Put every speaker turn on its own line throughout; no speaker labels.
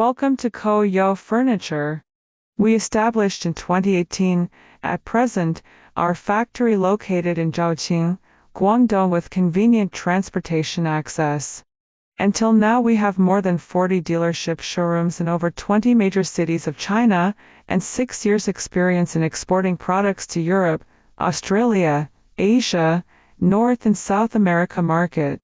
Welcome to Koya Furniture. We established in 2018. At present, our factory located in Zhaoqing, Guangdong with convenient transportation access. Until now we have more than 40 dealership showrooms in over 20 major cities of China, and 6 years experience in exporting products to Europe, Australia, Asia, North and South America market.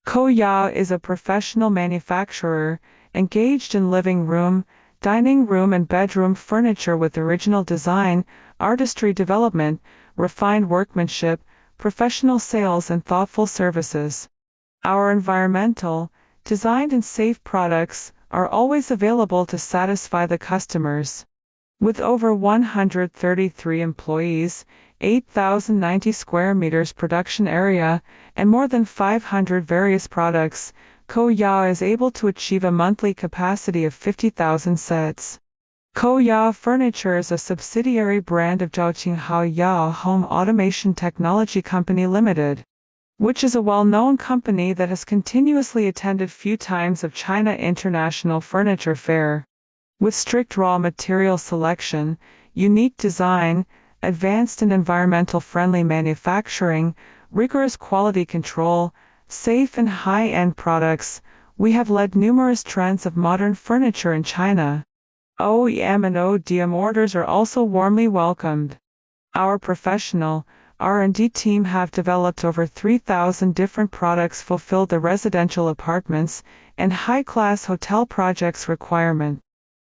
Koya is a professional manufacturer, engaged in living room, dining room and bedroom furniture with original design, artistry development, refined workmanship, professional sales and thoughtful services. Our environmental, designed and safe products are always available to satisfy the customers. With over 133 employees, 8,090 square meters production area, and more than 500 various products, Koya is able to achieve a monthly capacity of 50,000 sets. Koya Furniture is a subsidiary brand of Zhaoqing Haoyao Home Automation Technology Company Limited, which is a well-known company that has continuously attended few times of China International Furniture Fair. With strict raw material selection, unique design, advanced and environmental friendly manufacturing, rigorous quality control, safe and high-end products, we have led numerous trends of modern furniture in China. OEM and ODM orders are also warmly welcomed. Our professional R&D team have developed over 3,000 different products fulfill the residential apartments and high-class hotel projects requirement.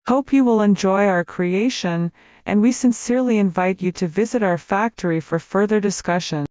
Hope you will enjoy our creation, and we sincerely invite you to visit our factory for further discussion.